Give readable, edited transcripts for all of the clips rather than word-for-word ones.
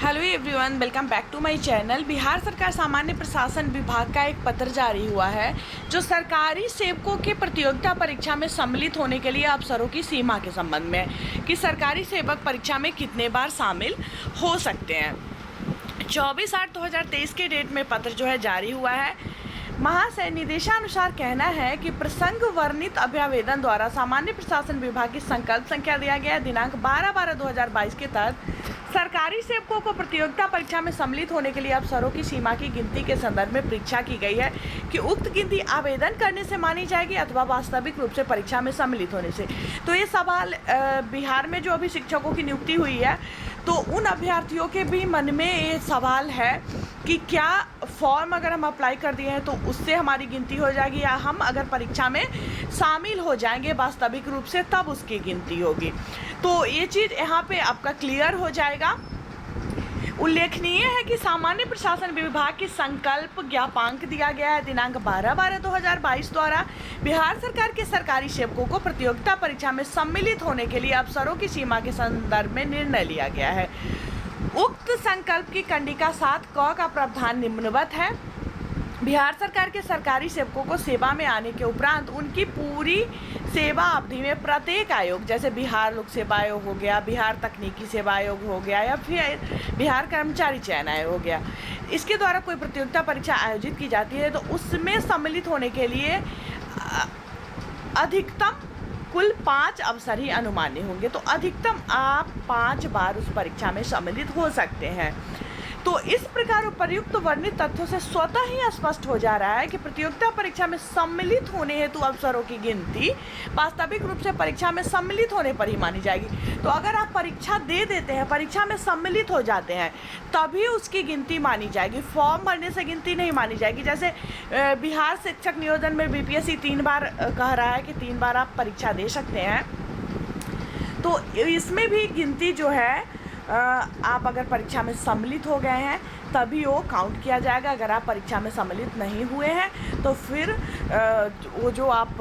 Hello everyone, welcome back to my channel. Bihar सरकार सामान्य प्रशासन विभाग का एक पत्र जारी हुआ है जो सरकारी सेवकों के प्रतियोगिता परीक्षा में सम्मिलित होने के लिए अवसरों की सीमा के संबंध में है कि सरकारी सेवक परीक्षा में कितने बार शामिल हो सकते हैं। 24/8/2023 के डेट में पत्र जो है जारी हुआ है। महाशय निर्देशानुसार कहना है कि प्रसंग वर्णित अभ्यावेदन द्वारा सामान्य प्रशासन विभाग की संकल्प संख्या दिया गया दिनांक 12/12/2022 के तहत सरकारी सेवकों को प्रतियोगिता परीक्षा में सम्मिलित होने के लिए अवसरों की सीमा की गिनती के संदर्भ में परीक्षा की गई है कि उक्त गिनती आवेदन करने से मानी जाएगी अथवा वास्तविक रूप से परीक्षा में सम्मिलित होने से। तो ये सवाल बिहार में जो अभी शिक्षकों की नियुक्ति हुई है तो उन अभ्यर्थियों के भी मन में ये सवाल है कि क्या फॉर्म अगर हम अप्लाई कर दिए हैं तो उससे हमारी गिनती हो जाएगी या हम अगर परीक्षा में शामिल हो जाएंगे वास्तविक रूप से तब उसकी गिनती होगी। तो ये चीज़ यहाँ पे आपका क्लियर हो जाएगा। उल्लेखनीय है कि सामान्य प्रशासन विभाग की संकल्प ज्ञापांक दिया गया है दिनांक 12/12/2022 द्वारा बिहार सरकार के सरकारी सेवकों को प्रतियोगिता परीक्षा में सम्मिलित होने के लिए अवसरों की सीमा के संदर्भ में निर्णय लिया गया है। उक्त संकल्प की कंडिका 7 क का प्रावधान निम्नवत है। बिहार सरकार के सरकारी सेवकों को सेवा में आने के उपरांत उनकी पूरी सेवा अवधि में प्रत्येक आयोग जैसे बिहार लोक सेवा आयोग हो गया, बिहार तकनीकी सेवा आयोग हो गया या फिर बिहार कर्मचारी चयन आयोग हो गया, इसके द्वारा कोई प्रतियोगिता परीक्षा आयोजित की जाती है तो उसमें सम्मिलित होने के लिए अधिकतम कुल 5 अवसर ही अनुमान्य होंगे। तो अधिकतम आप 5 बार उस परीक्षा में सम्मिलित हो सकते हैं। तो इस प्रकार उपर्युक्त वर्णित तथ्यों से स्वतः ही स्पष्ट हो जा रहा है कि प्रतियोगिता परीक्षा में सम्मिलित होने हेतु अवसरों की गिनती वास्तविक रूप से परीक्षा में सम्मिलित होने पर ही मानी जाएगी। तो अगर आप परीक्षा दे देते हैं, परीक्षा में सम्मिलित हो जाते हैं, तभी उसकी गिनती मानी जाएगी। फॉर्म भरने से गिनती नहीं मानी जाएगी। जैसे बिहार शिक्षक नियोजन में बीपीएससी 3 बार कह रहा है कि 3 बार आप परीक्षा दे सकते हैं, तो इसमें भी गिनती जो है आप अगर परीक्षा में सम्मिलित हो गए हैं तभी वो काउंट किया जाएगा। अगर आप परीक्षा में सम्मिलित नहीं हुए हैं तो फिर वो जो आप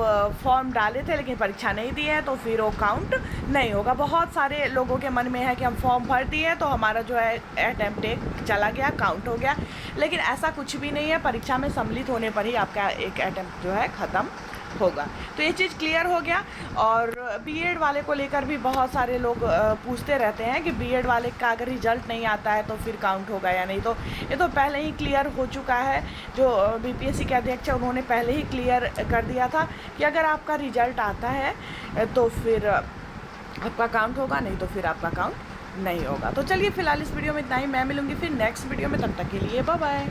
फॉर्म डाले थे लेकिन परीक्षा नहीं दिए हैं तो फिर वो काउंट नहीं होगा। बहुत सारे लोगों के मन में है कि हम फॉर्म भर दिए हैं तो हमारा जो है अटेम्प्ट एक चला गया, काउंट हो गया, लेकिन ऐसा कुछ भी नहीं है। परीक्षा में सम्मिलित होने पर ही आपका एक अटेम्प्ट जो है ख़त्म होगा। तो ये चीज़ क्लियर हो गया। और बीएड वाले को लेकर भी बहुत सारे लोग पूछते रहते हैं कि बीएड वाले का अगर रिजल्ट नहीं आता है तो फिर काउंट होगा या नहीं। तो ये तो पहले ही क्लियर हो चुका है। जो बीपीएससी के अध्यक्ष हैं उन्होंने पहले ही क्लियर कर दिया था कि अगर आपका रिजल्ट आता है तो फिर आपका काउंट होगा, नहीं तो फिर आपका काउंट नहीं होगा। तो चलिए फिलहाल इस वीडियो में इतना ही। मैं मिलूँगी फिर नेक्स्ट वीडियो में, तब तक के लिए बाय बाय।